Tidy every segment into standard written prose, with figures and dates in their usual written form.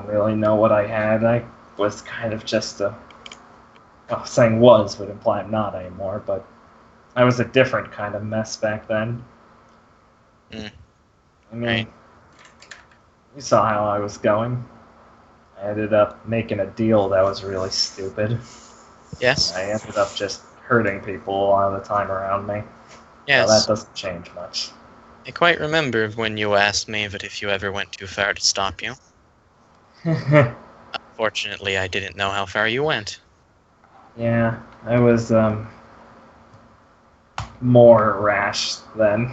don't really know what I had. I was kind of just a... Well, saying was would imply I'm not anymore, but I was a different kind of mess back then. Mm. I mean, Right. you saw how I was going. I ended up making a deal that was really stupid. Yes? I ended up just hurting people a lot of the time around me. So that Yes. doesn't change much. I quite remember when you asked me that if you ever went too far to stop you. Fortunately, I didn't know how far you went. Yeah, I was more rash then.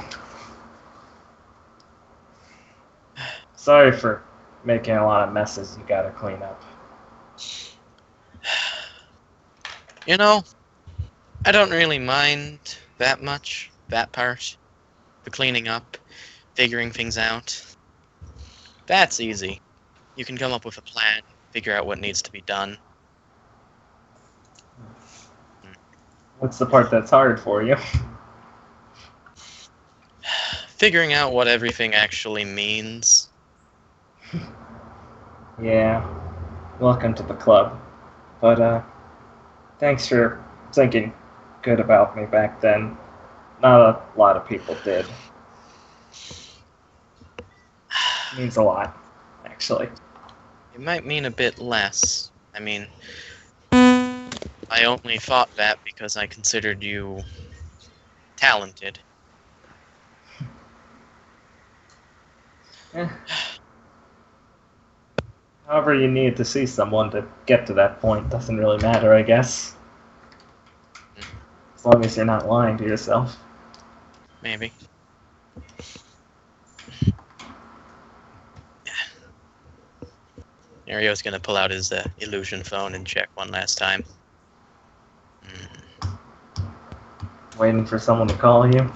Sorry for making a lot of messes you gotta clean up. You know, I don't really mind that much, that part. The cleaning up, figuring things out. That's easy. You can come up with a plan, figure out what needs to be done. What's the part that's hard for you? Figuring out what everything actually means. Yeah, welcome to the club. But, thanks for thinking good about me back then. Not a lot of people did. Means a lot, actually. It might mean a bit less. I mean, I only thought that because I considered you talented. Eh, however you need to see someone to get to that point doesn't really matter, I guess. As long as you're not lying to yourself. Maybe. Mario's gonna pull out his illusion phone and check one last time. Waiting for someone to call you.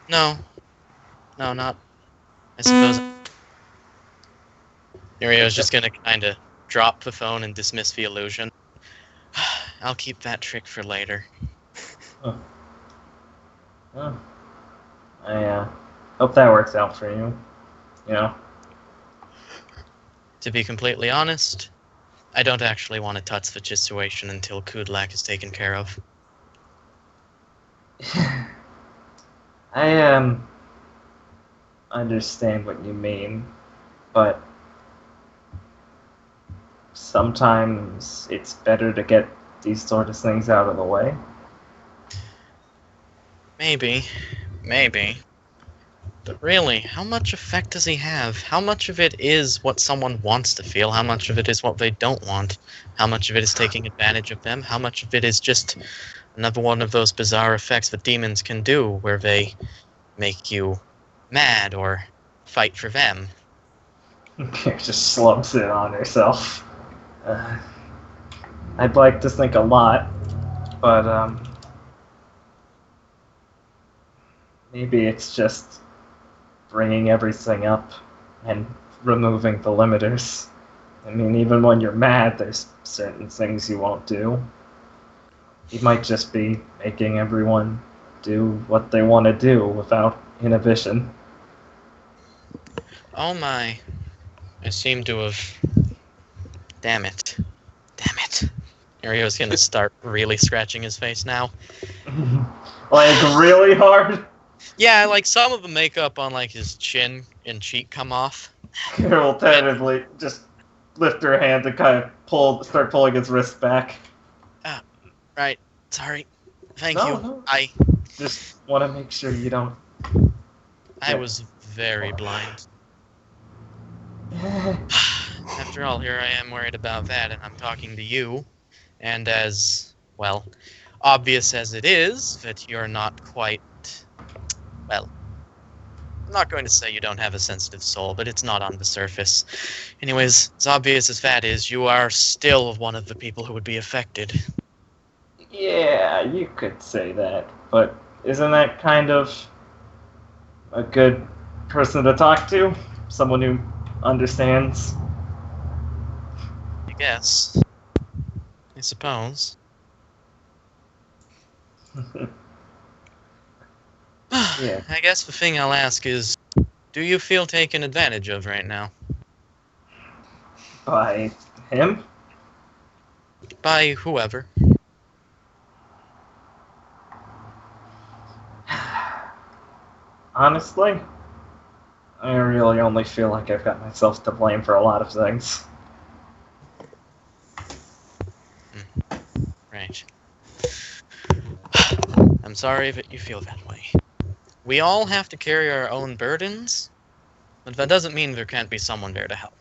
No. No, not. I suppose. Mario's just gonna kinda drop the phone and dismiss the illusion. I'll keep that trick for later. Oh. Oh. I hope that works out for you. You know? To be completely honest, I don't actually want to touch the situation until Kudlak is taken care of. I understand what you mean, but sometimes it's better to get these sort of things out of the way. Maybe. Maybe. But really, how much effect does he have? How much of it is what someone wants to feel? How much of it is what they don't want? How much of it is taking advantage of them? How much of it is just another one of those bizarre effects that demons can do, where they make you mad or fight for them? Just slumps it on herself. Uh, I'd like to think a lot, but maybe it's just bringing everything up and removing the limiters. I mean, even when you're mad, there's certain things you won't do. You might just be making everyone do what they want to do without inhibition. Oh my. I seem to have... Damn it. Damn it. Mario's gonna start really scratching his face now. Like, really hard? Yeah, like some of the makeup on like his chin and cheek come off. Carol tentatively just lift her hand and kind of start pulling his wrist back. Right. Sorry. Thank No, you. no. I Just want to make sure you don't. was very blind. After all, here I am worried about that, and I'm talking to you. And as, well, obvious as it is that you're not quite, well, I'm not going to say you don't have a sensitive soul, but it's not on the surface. Anyways, as obvious as that is, you are still one of the people who would be affected. Yeah, you could say that, but isn't that kind of a good person to talk to? Someone who understands? I guess. I suppose. Yeah. I guess the thing I'll ask is, do you feel taken advantage of right now? By him? By whoever. Honestly, I really only feel like I've got myself to blame for a lot of things. Right. I'm sorry that you feel that way. We all have to carry our own burdens, but that doesn't mean there can't be someone there to help.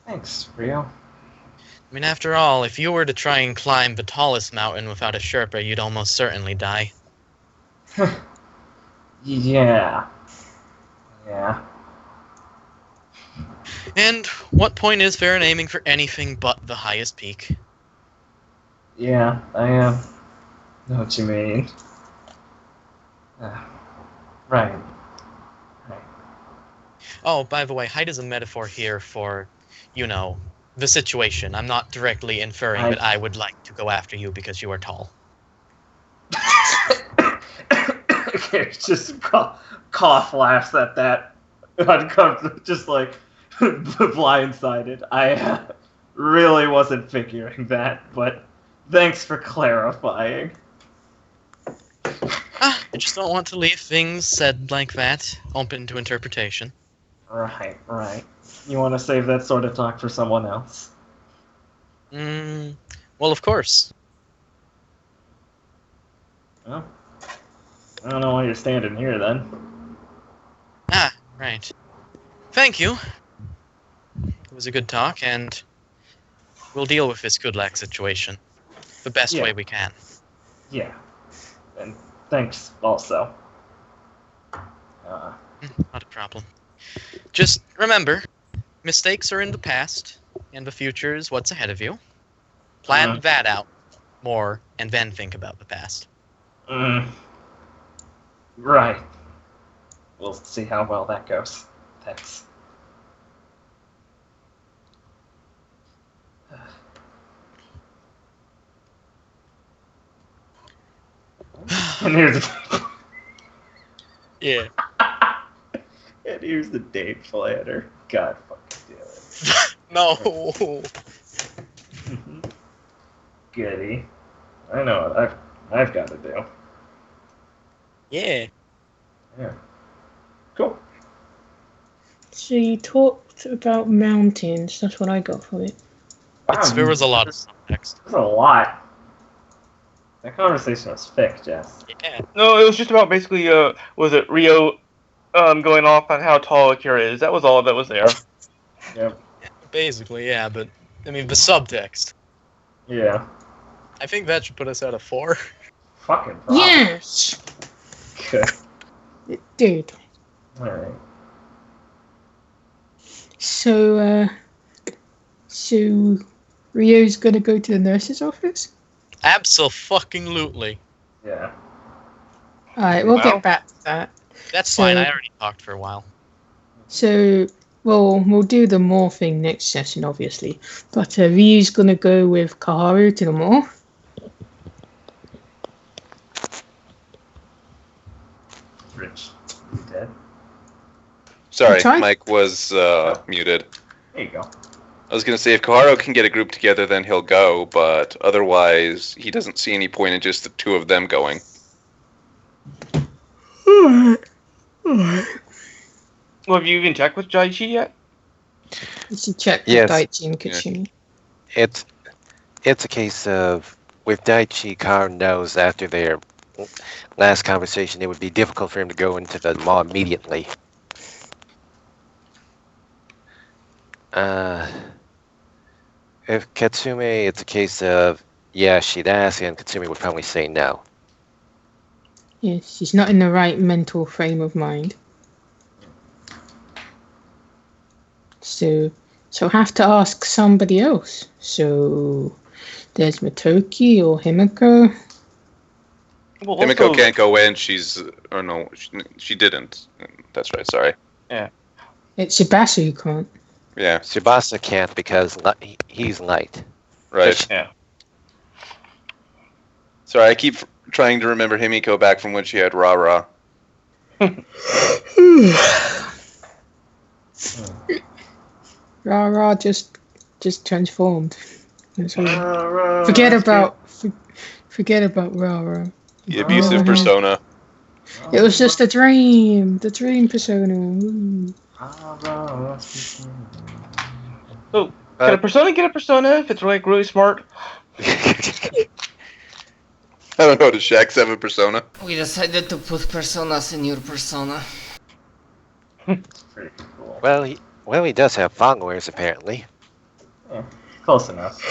Thanks, Rio. I mean, after all, if you were to try and climb the tallest mountain without a Sherpa, you'd almost certainly die. Yeah. Yeah. And what point is there in aiming for anything but the highest peak? Yeah, I know what you mean. Right. Right. Oh, by the way, height is a metaphor here for, you know, the situation. I'm not directly inferring that I would like to go after you because you are tall. Okay, just cough laughs at that. Uncomfortable, just like blindsided. I really wasn't figuring that, but thanks for clarifying. I just don't want to leave things said like that open to interpretation. Right, right. You want to save that sort of talk for someone else? Well, of course. Well, I don't know why you're standing here then. Ah, right. Thank you. It was a good talk, and we'll deal with this good luck situation the best way we can. Yeah. And thanks also. Not a problem. Just remember, mistakes are in the past, and the future is what's ahead of you. Plan that out more, and then think about the past. Right. We'll see how well that goes. Thanks. And here's the Yeah. and here's the date planner. God fucking damn it. No. Goody. I know what I've got to do. Yeah. Yeah. Cool. So you talked about mountains. That's what I got from it. Wow, There was a lot of subtext. There's a lot. That conversation was thick, Jess. Yeah. No, it was just about basically, was it Rio going off on how tall Akira is? That was all that was there. Yep. Basically, yeah, but, I mean, the subtext. Yeah. I think that should put us at a 4. Fucking problem. Yes! Good. It did. Alright. So Rio's gonna go to the nurse's office? Abso-fucking-lutely. Yeah. Alright, we'll Wow. get back to that. That's So- fine, I already talked for a while. So, well, we'll do the mall thing next session, obviously. But Ryu's gonna go with Kaharu to the mall. Rich. You dead? Sorry, tried. Mike was muted. There you go. I was going to say, if Koharu can get a group together, then he'll go, but otherwise, he doesn't see any point in just the two of them going. Alright. Alright. Well, have you even checked with Jaichi yet? You should check Yes. with Daichi and Katsumi. It's a case of with Daichi, Karu knows after their last conversation it would be difficult for him to go into the mall immediately. If Katsumi, it's a case of yeah, she'd ask, and Katsumi would probably say no. Yes, she's not in the right mental frame of mind. So have to ask somebody else. So there's Matoki or Himiko. Well, Himiko also- can't go in, or no, she didn't. That's right, sorry. It's Shibasu who can't. Yeah, Tsubasa can't because he's light. right. Yeah. Sorry, I keep trying to remember Himiko back from when she had Rara. Rara just transformed. That's all. Rara, Forget about Rara. The abusive Oh. persona. It was just a dream. The dream persona. Ooh. Rara. So, can a persona get a persona if it's like really smart? I don't know. Does Shaq have a persona? We decided to put personas in your persona. It's pretty cool. Well, he does have followers apparently. Yeah, close enough.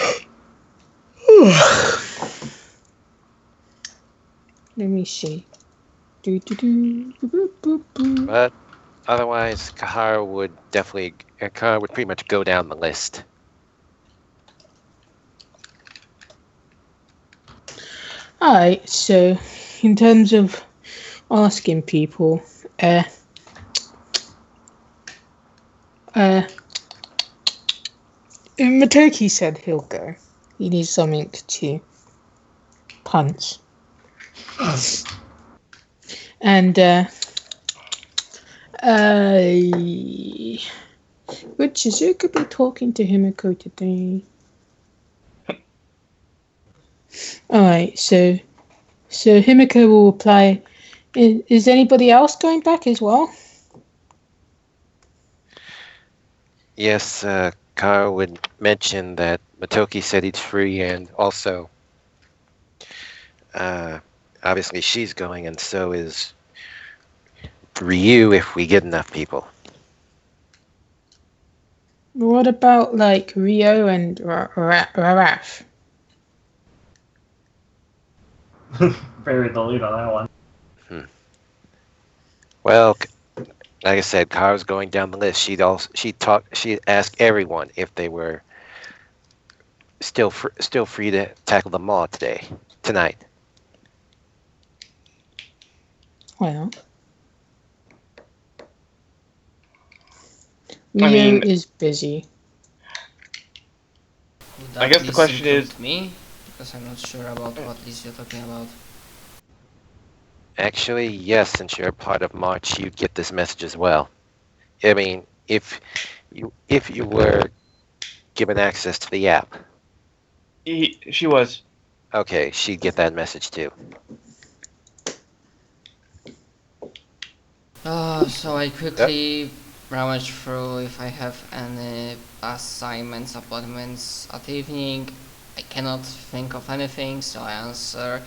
Let me see. Do, do, do, boop, boop, boop. But otherwise, Kahara would pretty much go down the list. Alright, so in terms of asking people, Matoki said he'll go. He needs something to punch. And would Shizuka be talking to Himiko today? Alright, so Himiko will reply. Is anybody else going back as well? Yes, Kahara would mention that Matoki said he's free, and also, obviously she's going, and so is Ryu if we get enough people. What about like Rio and Raraf? Buried the lead on that one. Well, like I said, Kahara's going down the list. She'd ask everyone if they were still free to tackle them all tonight. Well, I Rio mean- is busy. Would I guess that the question include is- me, because I'm not sure about what list you're talking about. Actually, yes, since you're a part of March, you'd get this message as well. I mean, if you were given access to the app, She was. okay, she'd get that message too. So I quickly rummage through if I have any assignments, appointments at evening. I cannot think of anything, so I answer,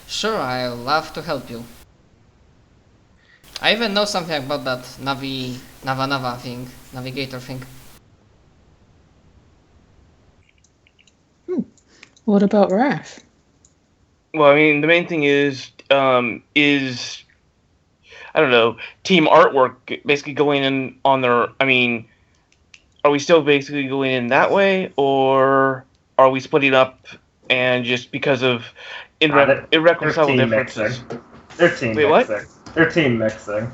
sure, I'd love to help you. I even know something about that Nava thing, navigator thing. What about Raf? Well, I mean, the main thing is I don't know, team artwork basically going in on their. I mean, are we still basically going in that way, or are we splitting up and just because of irreconcilable team differences? mixing. They're team Wait, what? mixing. They're team mixing.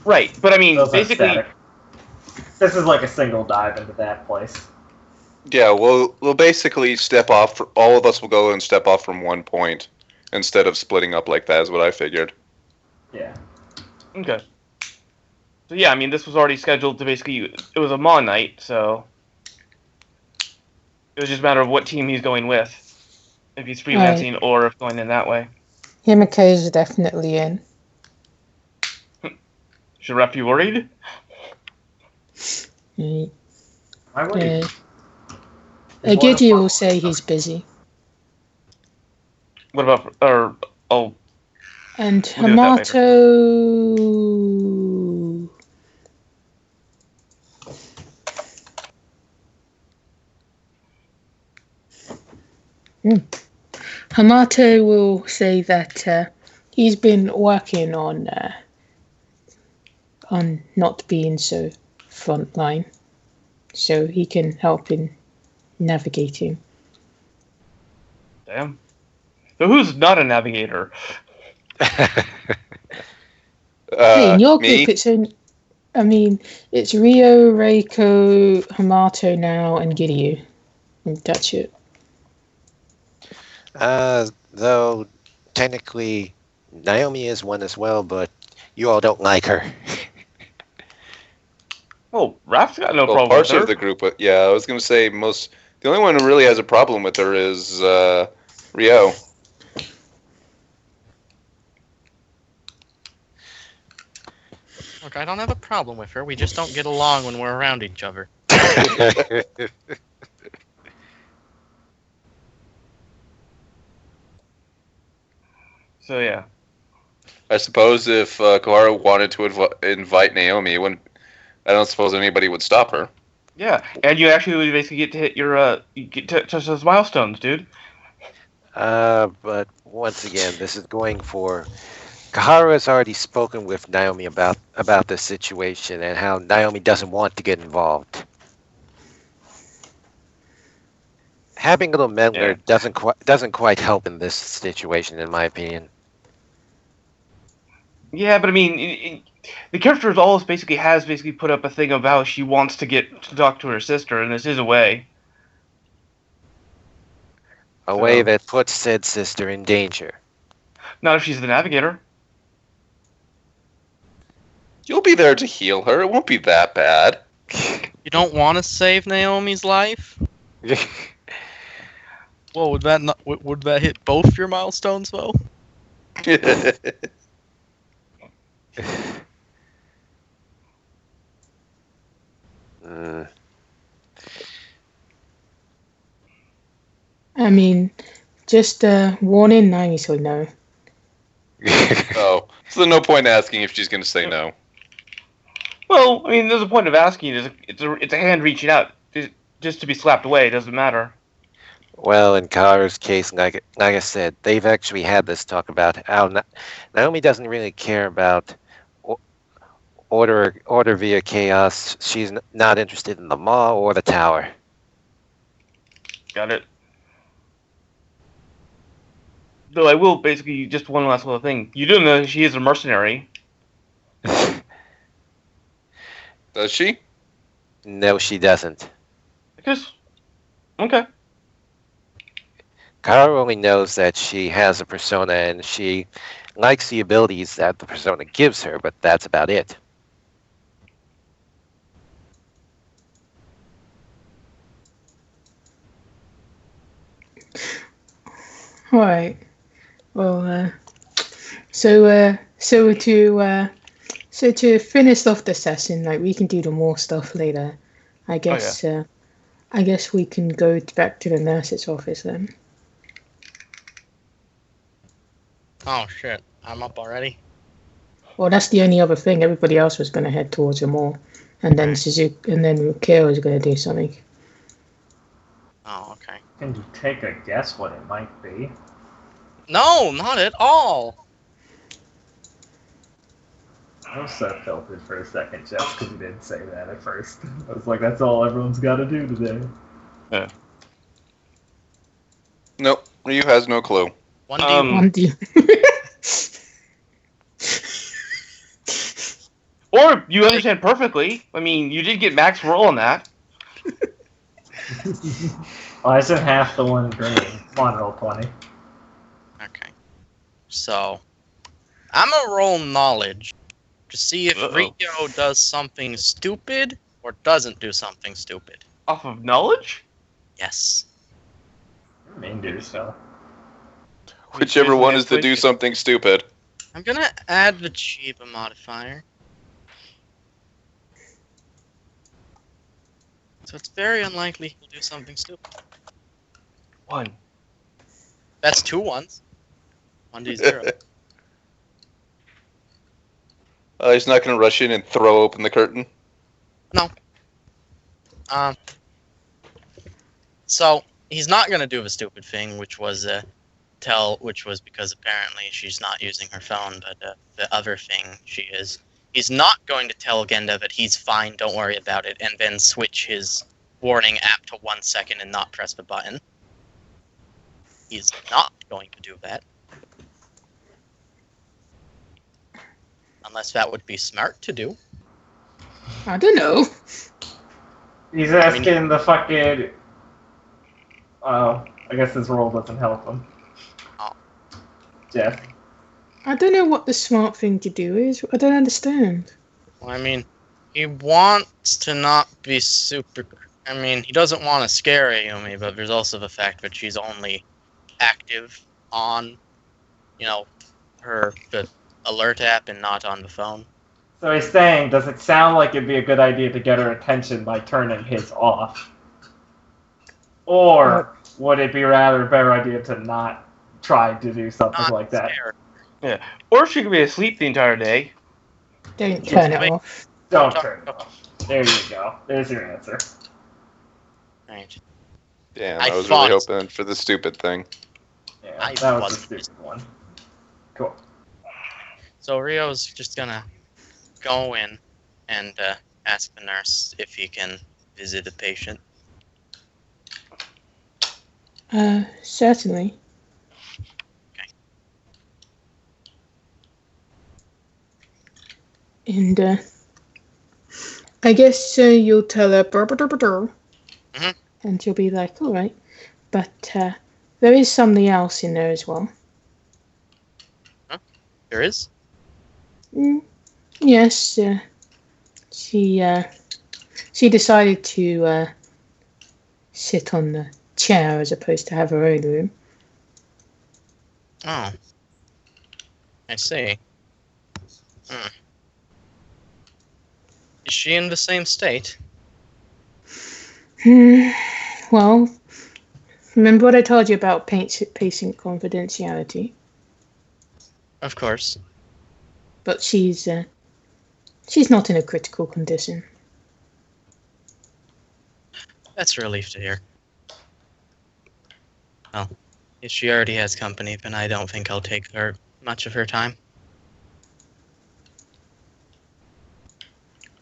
Right, but I mean, Those are basically, static. This is like a single dive into that place. Yeah, we'll basically step off. All of us will go and step off from one point instead of splitting up like that. Is what I figured. Yeah. okay. So yeah, I mean, this was already scheduled to basically. It was a Mon night, so it was just a matter of what team he's going with, if he's freelancing or if going in that way. Himiko is definitely in. Should Ref be worried? Mm, Why would he? Giddy will say he's busy. What about And We'll do that Hamato... Hamato will say that he's been working on not being so frontline, so he can help in navigating. damn. So who's not a navigator? Hey, in your me? group, it's Rio, Reiko, Hamato now, and Giryu. And that's it. Though technically Naomi is one as well, but you all don't like her. Oh, Raph's got no Well, problem parts with her. of the group, but yeah, I was gonna say the only one who really has a problem with her is Rio. Look, I don't have a problem with her. We just don't get along when we're around each other. So yeah. I suppose if Koharu wanted to invite Naomi, I don't suppose anybody would stop her. Yeah, and you actually would basically get to hit your you get to touch those milestones, dude. But once again, this is going for. Kaharu has already spoken with Naomi about this situation and how Naomi doesn't want to get involved. Having a little meddler doesn't quite help in this situation, in my opinion. Yeah, but I mean, the character has always basically put up a thing of how she wants to get to talk to her sister, and this is a way. A way that puts said sister in danger. Not if she's the navigator. You'll be there to heal her. It won't be that bad. You don't want to save Naomi's life? Well, would that hit both your milestones though? I mean, just warning, Naomi will know. Oh, so there's no point asking if she's going to say no. Well, I mean, there's a point of asking. It's a hand reaching out just to be slapped away. It doesn't matter. Well, in Kaharu's case, like I said, they've actually had this talk about how Naomi doesn't really care about order via chaos. She's not interested in the mall or the tower. Got it. Though I will basically just one last little thing. You do know she is a mercenary. Does she? No, she doesn't. Because okay. Kaharu only knows that she has a persona and she likes the abilities that the persona gives her, but that's about it. Right. Well, so to finish off the session, like we can do the more stuff later. I guess. I guess we can go back to the nurse's office then. Oh shit! I'm up already. Well, that's the only other thing. Everybody else was going to head towards the mall, and then Suzuki, and then Kyo was going to do something. Oh, okay. Can you take a guess what it might be? No, not at all. I was so tilted for a second just because you didn't say that at first. I was like, that's all everyone's got to do today. Yeah. Nope. Ryu has no clue. One D. Or you understand perfectly. I mean, you did get max roll on that. Well, I said half the one green. Come on, roll 20. Okay. So, I'm gonna roll knowledge to see if Rio does something stupid or doesn't do something stupid. Off of knowledge? Yes. I mean, do so. Whichever one is to do something stupid. I'm gonna add the Chiba modifier. So it's very unlikely he'll do something stupid. 1. That's 2 ones. 1d0. He's not going to rush in and throw open the curtain. No. So he's not gonna do the stupid thing, which was because apparently she's not using her phone, but the other thing she is. He's not going to tell Genda that he's fine, don't worry about it, and then switch his warning app to 1 second and not press the button. He's not going to do that. Unless that would be smart to do. I don't know. He's asking the fucking... Oh, I guess his roll doesn't help him. Oh. Jeff. I don't know what the smart thing to do is. I don't understand. Well, I mean, He wants to not be super. I mean, he doesn't want to scare Ayumi, but there's also the fact that she's only active on, the alert app and not on the phone. So he's saying, does it sound like it'd be a good idea to get her attention by turning his off? Or would it be rather a better idea to not try to do something Not like that? scare. Yeah. Or she could be asleep the entire day. Don't turn it Wait. off. Don't turn it off. There you go. There's your answer. Right. Damn, I I was thought- really hoping for the stupid thing. Yeah, I that was wasn't. the stupid one. Cool. So Rio's just gonna go in and ask the nurse if he can visit a patient. Certainly. And I guess you'll tell her, Mhm. and she'll be like, all right. But there is something else in there as well. There is? Yes, she decided to sit on the chair as opposed to have her own room. Oh. I see. Is she in the same state? Well, remember what I told you about patient confidentiality? Of course. But she's not in a critical condition. That's a relief to hear. Well, if she already has company, then I don't think I'll take her much of her time.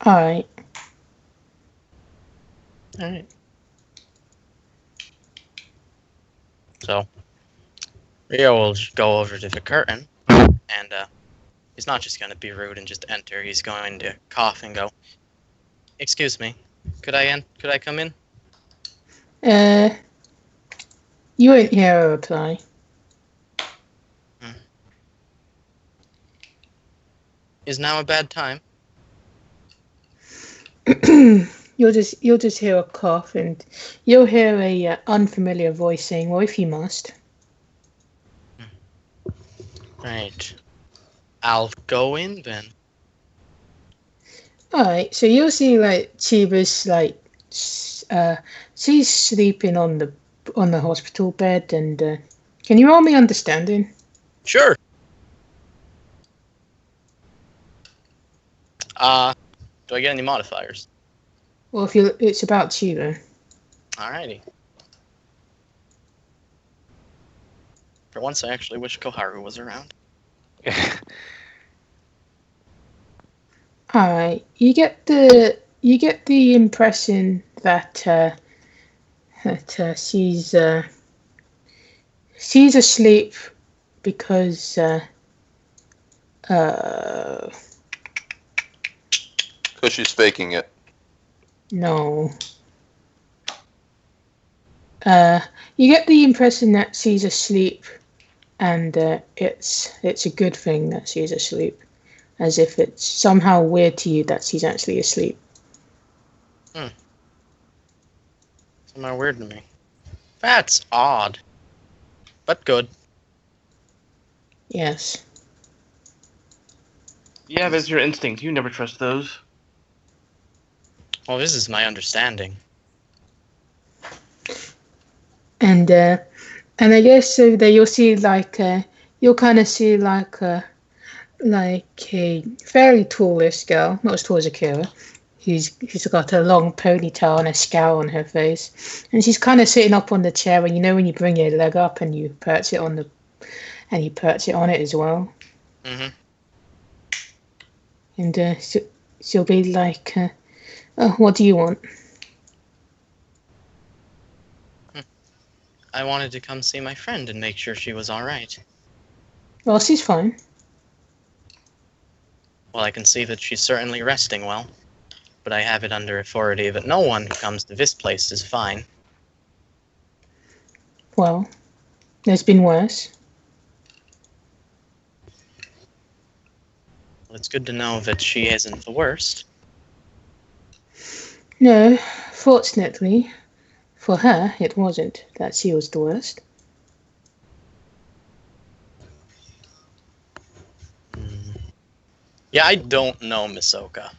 All right. Alright. So, Rio will go over to the curtain, and he's not just going to be rude and just enter. He's going to cough and go, "Excuse me, could I come in?" You won't hear her reply. Is now a bad time? You'll just hear a cough, and you'll hear a unfamiliar voice saying, "Well, if you must." Right. I'll go in then. All right. So you'll see like Chiba's she's sleeping on the hospital bed, and can you roll me understanding? Sure. Do I get any modifiers? Well, it's about Chiba. Alrighty. For once, I actually wish Koharu was around. All right. You get the impression that she's asleep because Because she's faking it. no. You get the impression that she's asleep, and it's a good thing that she's asleep, as if it's somehow weird to you that she's actually asleep. Somehow weird to me. That's odd. But good. Yes. Yeah, that's your instinct. You never trust those. Well, this is my understanding. And I guess so that you'll see you'll kind of see a fairly tallish girl, not as tall as Akira. She's got a long ponytail and a scowl on her face, and she's kind of sitting up on the chair. And when you bring your leg up and you perch it on it as well. Mm-hmm. And she'll be like, "Oh, what do you want?" I wanted to come see my friend and make sure she was alright. Well, she's fine. Well, I can see that she's certainly resting well. But I have it under authority that no one who comes to this place is fine. Well, there's been worse. Well, it's good to know that she isn't the worst. No, fortunately, for her, it wasn't that she was the worst. Yeah, I don't know Misoka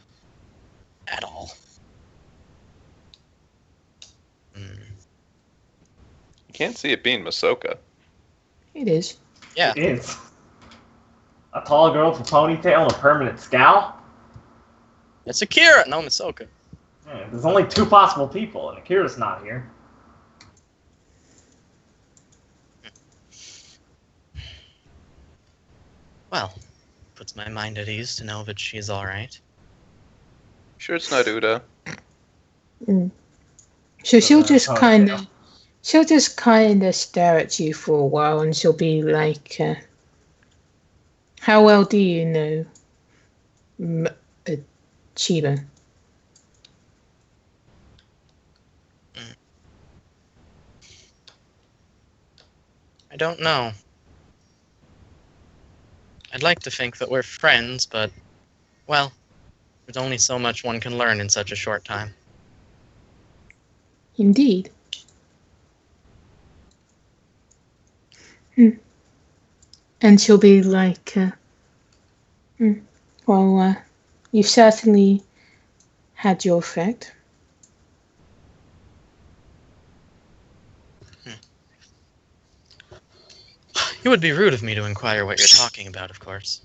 at all. You can't see it being Masoka. It is. Yeah, It is. A tall girl with a ponytail and a permanent scowl? it's Akira, no Misoka. Yeah, there's only two possible people, and Akira's not here. Well, puts my mind at ease to know that she's alright. Sure, it's not Uda. So she'll her just ponytail. kind of stare at you for a while, and she'll be like, "How well do you know Chiba?" I don't know. I'd like to think that we're friends, but, well, there's only so much one can learn in such a short time. Indeed. And she'll be like, well, you've certainly had your effect. It would be rude of me to inquire what you're talking about, of course.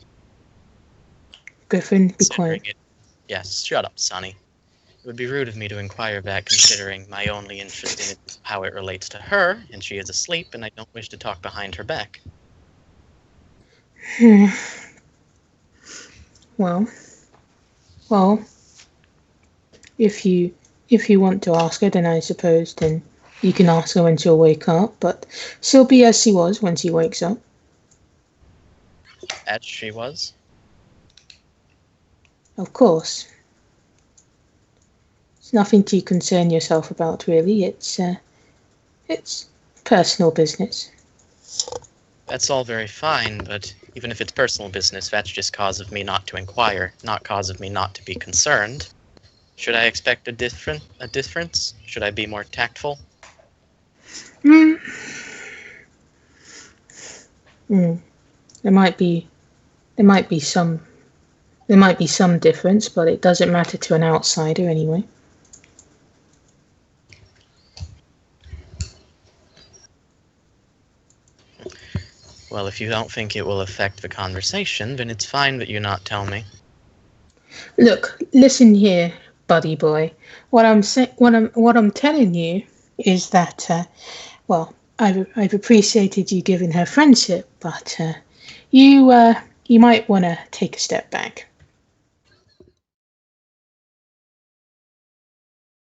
Griffin, be quiet. Yes, shut up, Sonny. It would be rude of me to inquire that, considering my only interest in it is how it relates to her, and she is asleep, and I don't wish to talk behind her back. Well, if you want to ask her, then I suppose then you can ask her when she'll wake up, but she'll be as she was when she wakes up. As she was. Of course. It's nothing to concern yourself about, really. It's personal business. That's all very fine, but even if it's personal business, that's just cause of me not to inquire, not cause of me not to be concerned. Should I expect a difference? Should I be more tactful? There might be some difference, but it doesn't matter to an outsider anyway. Well, if you don't think it will affect the conversation, then it's fine that you not tell me. Look, listen here, buddy boy. What I'm telling you is that, I've appreciated you giving her friendship, but you might want to take a step back.